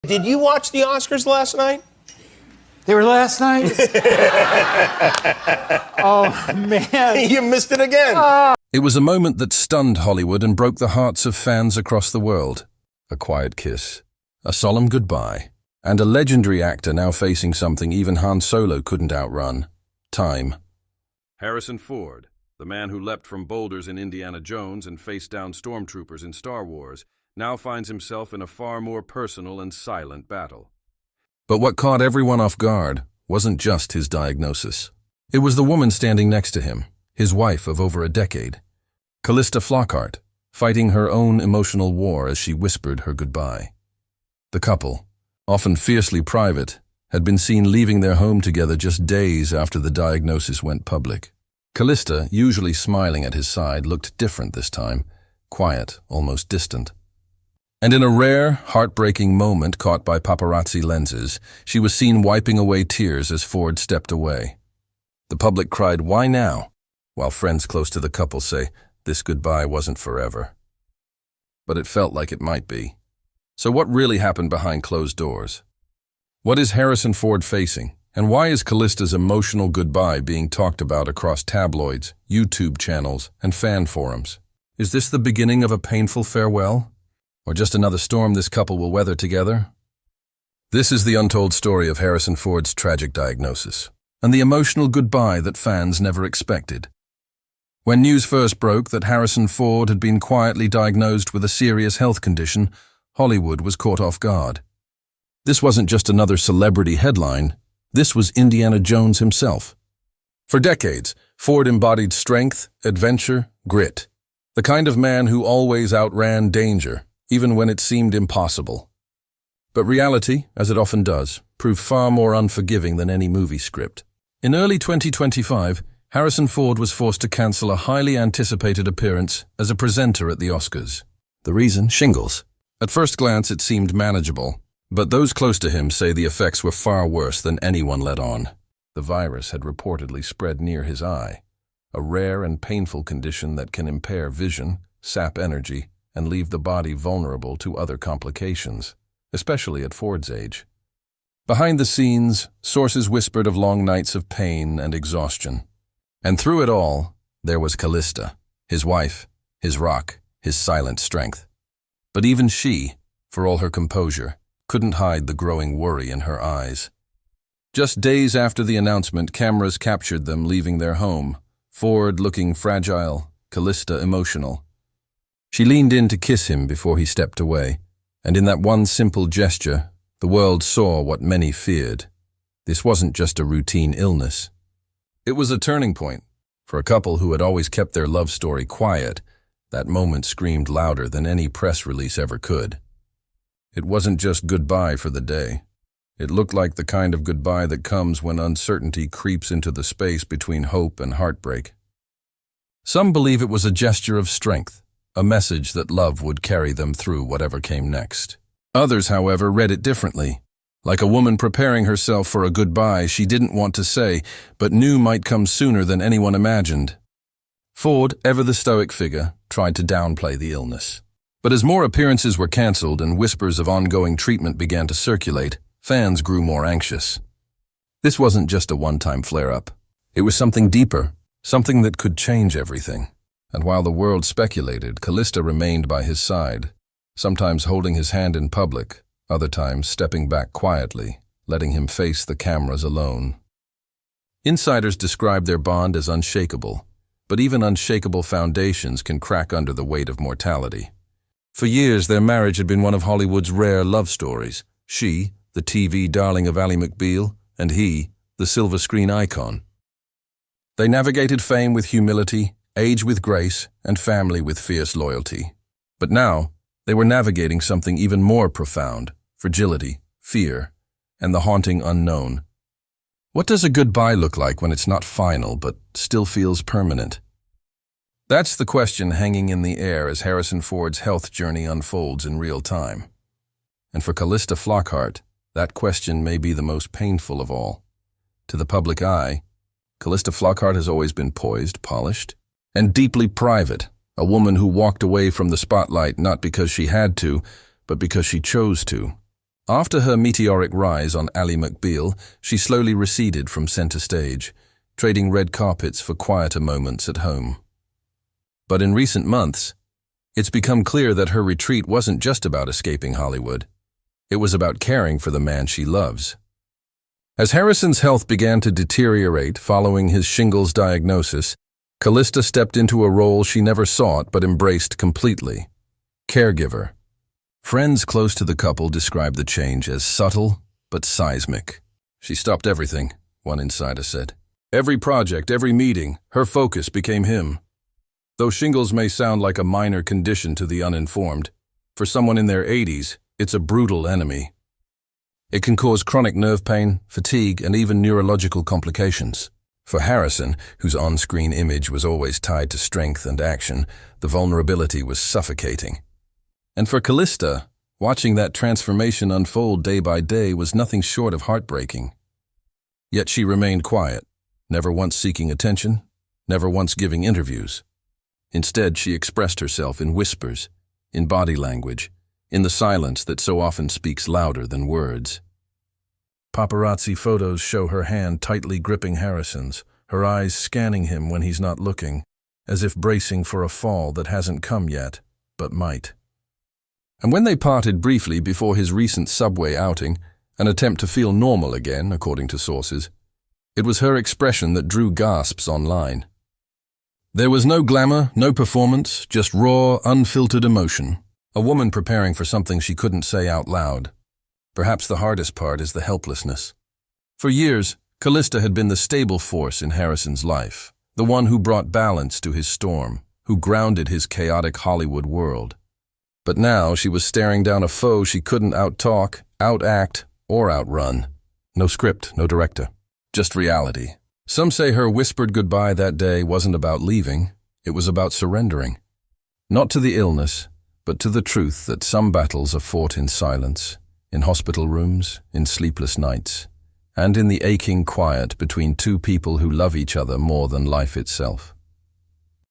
Did you watch the Oscars last night? They were last night? Oh, man. You missed it again. It was a moment that stunned Hollywood and broke the hearts of fans across the world. A quiet kiss, a solemn goodbye, and a legendary actor now facing something even Han Solo couldn't outrun: time. Harrison Ford, the man who leapt from boulders in Indiana Jones and faced down stormtroopers in Star Wars, now finds himself in a far more personal and silent battle. But what caught everyone off guard wasn't just his diagnosis. It was the woman standing next to him, his wife of over a decade, Calista Flockhart, fighting her own emotional war as she whispered her goodbye. The couple, often fiercely private, had been seen leaving their home together just days after the diagnosis went public. Calista, usually smiling at his side, looked different this time, quiet, almost distant. And in a rare, heartbreaking moment caught by paparazzi lenses, she was seen wiping away tears as Ford stepped away. The public cried, "Why now?" while friends close to the couple say, this goodbye wasn't forever. But it felt like it might be. So what really happened behind closed doors? What is Harrison Ford facing, and why is Callista's emotional goodbye being talked about across tabloids, YouTube channels, and fan forums? Is this the beginning of a painful farewell? Or just another storm this couple will weather together? This is the untold story of Harrison Ford's tragic diagnosis, and the emotional goodbye that fans never expected. When news first broke that Harrison Ford had been quietly diagnosed with a serious health condition, Hollywood was caught off guard. This wasn't just another celebrity headline, this was Indiana Jones himself. For decades, Ford embodied strength, adventure, grit, the kind of man who always outran danger, even when it seemed impossible. But reality, as it often does, proved far more unforgiving than any movie script. In early 2025, Harrison Ford was forced to cancel a highly anticipated appearance as a presenter at the Oscars. The reason? Shingles. At first glance, it seemed manageable, but those close to him say the effects were far worse than anyone let on. The virus had reportedly spread near his eye, a rare and painful condition that can impair vision, sap energy, and leave the body vulnerable to other complications, especially at Ford's age. Behind the scenes, sources whispered of long nights of pain and exhaustion. And through it all, there was Calista, his wife, his rock, his silent strength. But even she, for all her composure, couldn't hide the growing worry in her eyes. Just days after the announcement, cameras captured them leaving their home, Ford looking fragile, Calista emotional. She leaned in to kiss him before he stepped away, and in that one simple gesture, the world saw what many feared. This wasn't just a routine illness. It was a turning point. For a couple who had always kept their love story quiet, that moment screamed louder than any press release ever could. It wasn't just goodbye for the day. It looked like the kind of goodbye that comes when uncertainty creeps into the space between hope and heartbreak. Some believe it was a gesture of strength, a message that love would carry them through whatever came next. Others, however, read it differently. Like a woman preparing herself for a goodbye she didn't want to say, but knew might come sooner than anyone imagined. Ford, ever the stoic figure, tried to downplay the illness. But as more appearances were cancelled and whispers of ongoing treatment began to circulate, fans grew more anxious. This wasn't just a one-time flare-up. It was something deeper, something that could change everything. And while the world speculated, Calista remained by his side, sometimes holding his hand in public, other times stepping back quietly, letting him face the cameras alone. Insiders described their bond as unshakable, but even unshakable foundations can crack under the weight of mortality. For years, their marriage had been one of Hollywood's rare love stories. She, the TV darling of Ally McBeal, and he, the silver screen icon. They navigated fame with humility, age with grace, and family with fierce loyalty. But now, they were navigating something even more profound: fragility, fear, and the haunting unknown. What does a goodbye look like when it's not final but still feels permanent? That's the question hanging in the air as Harrison Ford's health journey unfolds in real time. And for Calista Flockhart, that question may be the most painful of all. To the public eye, Calista Flockhart has always been poised, polished, and deeply private, a woman who walked away from the spotlight not because she had to, but because she chose to. After her meteoric rise on Ally McBeal, she slowly receded from center stage, trading red carpets for quieter moments at home. But in recent months, it's become clear that her retreat wasn't just about escaping Hollywood. It was about caring for the man she loves. As Harrison's health began to deteriorate following his shingles diagnosis, Calista stepped into a role she never sought but embraced completely: caregiver. Friends close to the couple described the change as subtle but seismic. "She stopped everything," one insider said. "Every project, every meeting, her focus became him." Though shingles may sound like a minor condition to the uninformed, for someone in their 80s, it's a brutal enemy. It can cause chronic nerve pain, fatigue, and even neurological complications. For Harrison, whose on-screen image was always tied to strength and action, the vulnerability was suffocating. And for Calista, watching that transformation unfold day by day was nothing short of heartbreaking. Yet she remained quiet, never once seeking attention, never once giving interviews. Instead, she expressed herself in whispers, in body language, in the silence that so often speaks louder than words. Paparazzi photos show her hand tightly gripping Harrison's, her eyes scanning him when he's not looking, as if bracing for a fall that hasn't come yet, but might. And when they parted briefly before his recent subway outing, an attempt to feel normal again, according to sources, it was her expression that drew gasps online. There was no glamour, no performance, just raw, unfiltered emotion. A woman preparing for something she couldn't say out loud. Perhaps the hardest part is the helplessness. For years, Calista had been the stable force in Harrison's life, the one who brought balance to his storm, who grounded his chaotic Hollywood world. But now she was staring down a foe she couldn't out-talk, out-act, or outrun. No script, no director, just reality. Some say her whispered goodbye that day wasn't about leaving, it was about surrendering. Not to the illness, but to the truth that some battles are fought in silence, in hospital rooms, in sleepless nights, and in the aching quiet between two people who love each other more than life itself.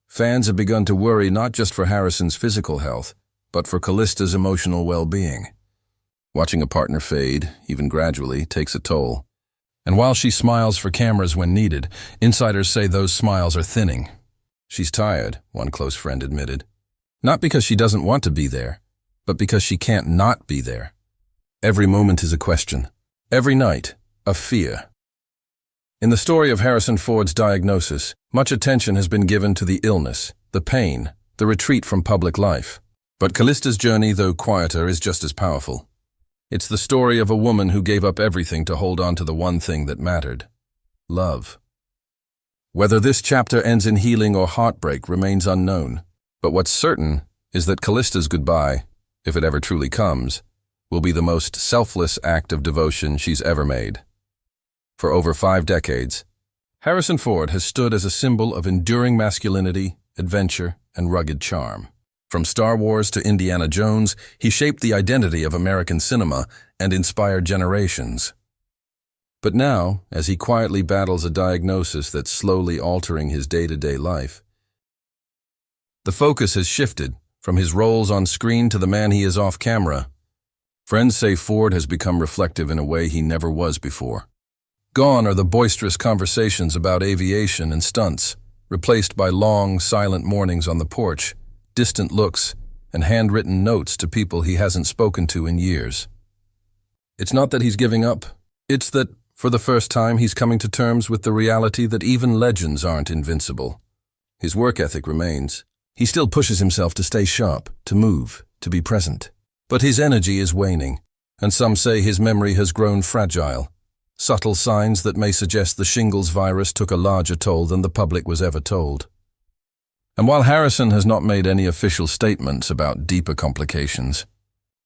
Fans have begun to worry not just for Harrison's physical health, but for Calista's emotional well-being. Watching a partner fade, even gradually, takes a toll. And while she smiles for cameras when needed, insiders say those smiles are thinning. "She's tired," one close friend admitted. Not because she doesn't want to be there, but because she can't not be there. Every moment is a question. Every night, a fear. In the story of Harrison Ford's diagnosis, much attention has been given to the illness, the pain, the retreat from public life. But Calista's journey, though quieter, is just as powerful. It's the story of a woman who gave up everything to hold on to the one thing that mattered: love. Whether this chapter ends in healing or heartbreak remains unknown. But what's certain is that Calista's goodbye, if it ever truly comes, will be the most selfless act of devotion she's ever made. For over 5 decades, Harrison Ford has stood as a symbol of enduring masculinity, adventure, and rugged charm. From Star Wars to Indiana Jones, he shaped the identity of American cinema and inspired generations. But now, as he quietly battles a diagnosis that's slowly altering his day-to-day life, the focus has shifted from his roles on screen to the man he is off camera. Friends say Ford has become reflective in a way he never was before. Gone are the boisterous conversations about aviation and stunts, replaced by long, silent mornings on the porch, distant looks, and handwritten notes to people he hasn't spoken to in years. It's not that he's giving up. It's that, for the first time, he's coming to terms with the reality that even legends aren't invincible. His work ethic remains. He still pushes himself to stay sharp, to move, to be present. But his energy is waning, and some say his memory has grown fragile. Subtle signs that may suggest the shingles virus took a larger toll than the public was ever told. And while Harrison has not made any official statements about deeper complications,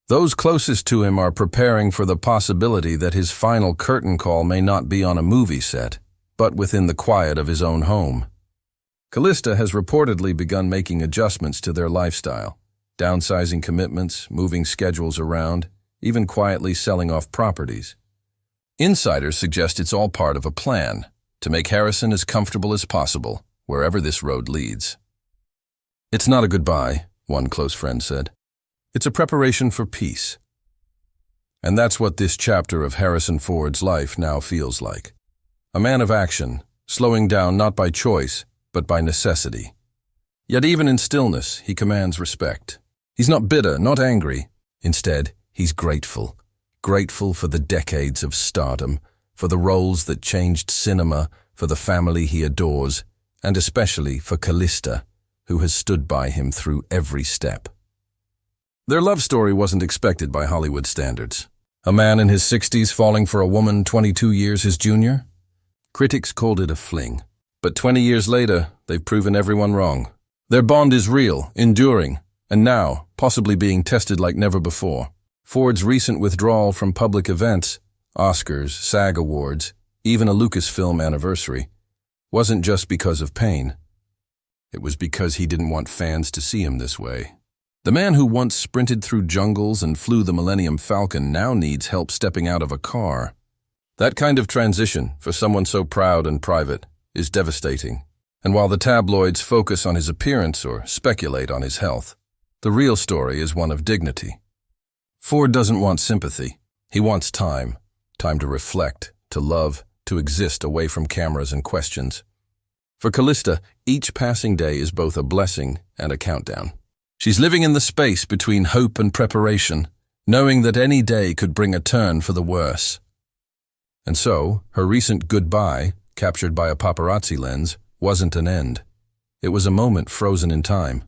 those closest to him are preparing for the possibility that his final curtain call may not be on a movie set, but within the quiet of his own home. Calista has reportedly begun making adjustments to their lifestyle, downsizing commitments, moving schedules around, even quietly selling off properties. Insiders suggest it's all part of a plan to make Harrison as comfortable as possible, wherever this road leads. "It's not a goodbye," one close friend said. "It's a preparation for peace." And that's what this chapter of Harrison Ford's life now feels like. A man of action, slowing down not by choice, but by necessity. Yet even in stillness, he commands respect. He's not bitter, not angry. Instead, he's grateful. Grateful for the decades of stardom, for the roles that changed cinema, for the family he adores, and especially for Calista, who has stood by him through every step. Their love story wasn't expected by Hollywood standards. A man in his 60s falling for a woman 22 years his junior? Critics called it a fling. But 20 years later, they've proven everyone wrong. Their bond is real, enduring, and now, possibly being tested like never before. Ford's recent withdrawal from public events, Oscars, SAG Awards, even a Lucasfilm anniversary, wasn't just because of pain. It was because he didn't want fans to see him this way. The man who once sprinted through jungles and flew the Millennium Falcon now needs help stepping out of a car. That kind of transition, for someone so proud and private, is devastating. And while the tabloids focus on his appearance or speculate on his health, the real story is one of dignity. Ford doesn't want sympathy. He wants time. Time to reflect, to love, to exist away from cameras and questions. For Calista, each passing day is both a blessing and a countdown. She's living in the space between hope and preparation, knowing that any day could bring a turn for the worse. And so, her recent goodbye, captured by a paparazzi lens, wasn't an end. It was a moment frozen in time.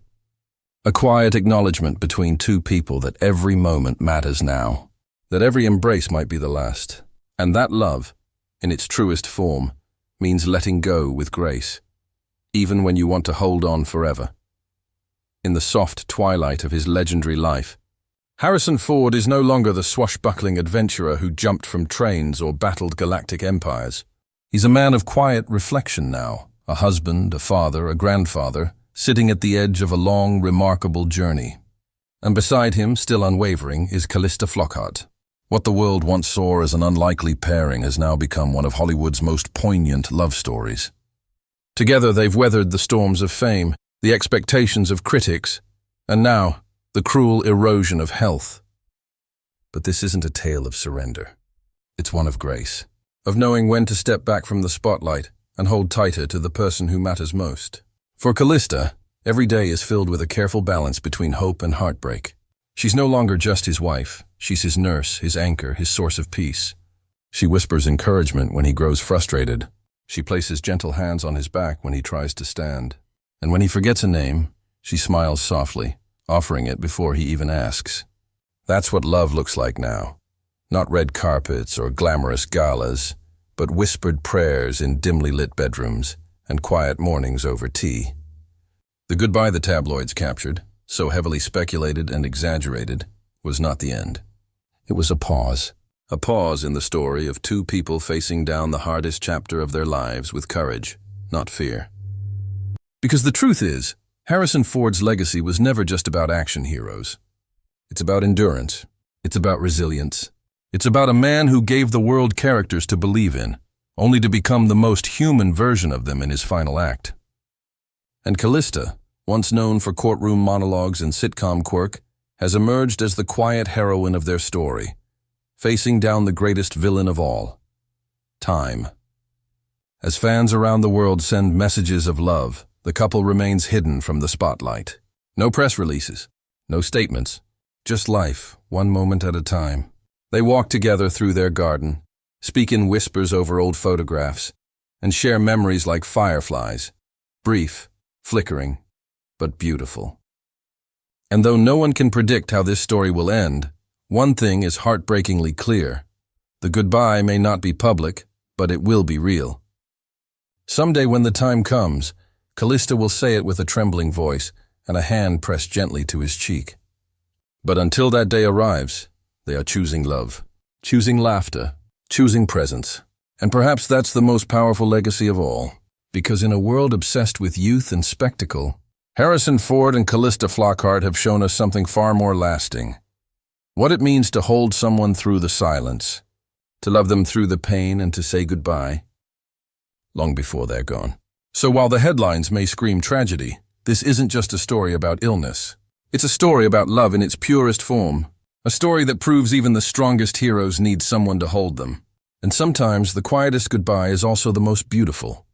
A quiet acknowledgement between two people that every moment matters now, that every embrace might be the last. And that love, in its truest form, means letting go with grace, even when you want to hold on forever. In the soft twilight of his legendary life, Harrison Ford is no longer the swashbuckling adventurer who jumped from trains or battled galactic empires. He's a man of quiet reflection now, a husband, a father, a grandfather, sitting at the edge of a long, remarkable journey. And beside him, still unwavering, is Calista Flockhart. What the world once saw as an unlikely pairing has now become one of Hollywood's most poignant love stories. Together they've weathered the storms of fame, the expectations of critics, and now, the cruel erosion of health. But this isn't a tale of surrender. It's one of grace, of knowing when to step back from the spotlight and hold tighter to the person who matters most. For Calista, every day is filled with a careful balance between hope and heartbreak. She's no longer just his wife. She's his nurse, his anchor, his source of peace. She whispers encouragement when he grows frustrated. She places gentle hands on his back when he tries to stand. And when he forgets a name, she smiles softly, offering it before he even asks. That's what love looks like now. Not red carpets or glamorous galas, but whispered prayers in dimly lit bedrooms and quiet mornings over tea. The goodbye the tabloids captured, so heavily speculated and exaggerated, was not the end. It was a pause in the story of two people facing down the hardest chapter of their lives with courage, not fear. Because the truth is, Harrison Ford's legacy was never just about action heroes. It's about endurance. It's about resilience. It's about a man who gave the world characters to believe in, only to become the most human version of them in his final act. And Calista, once known for courtroom monologues and sitcom quirk, has emerged as the quiet heroine of their story, facing down the greatest villain of all, time. As fans around the world send messages of love, the couple remains hidden from the spotlight. No press releases, no statements, just life, one moment at a time. They walk together through their garden, speak in whispers over old photographs, and share memories like fireflies, brief, flickering, but beautiful. And though no one can predict how this story will end, one thing is heartbreakingly clear. The goodbye may not be public, but it will be real. Someday when the time comes, Calista will say it with a trembling voice and a hand pressed gently to his cheek. But until that day arrives, they are choosing love, choosing laughter, choosing presence. And perhaps that's the most powerful legacy of all, because in a world obsessed with youth and spectacle, Harrison Ford and Calista Flockhart have shown us something far more lasting. What it means to hold someone through the silence, to love them through the pain and to say goodbye, long before they're gone. So while the headlines may scream tragedy, this isn't just a story about illness. It's a story about love in its purest form, A story that proves even the strongest heroes need someone to hold them. And sometimes the quietest goodbye is also the most beautiful.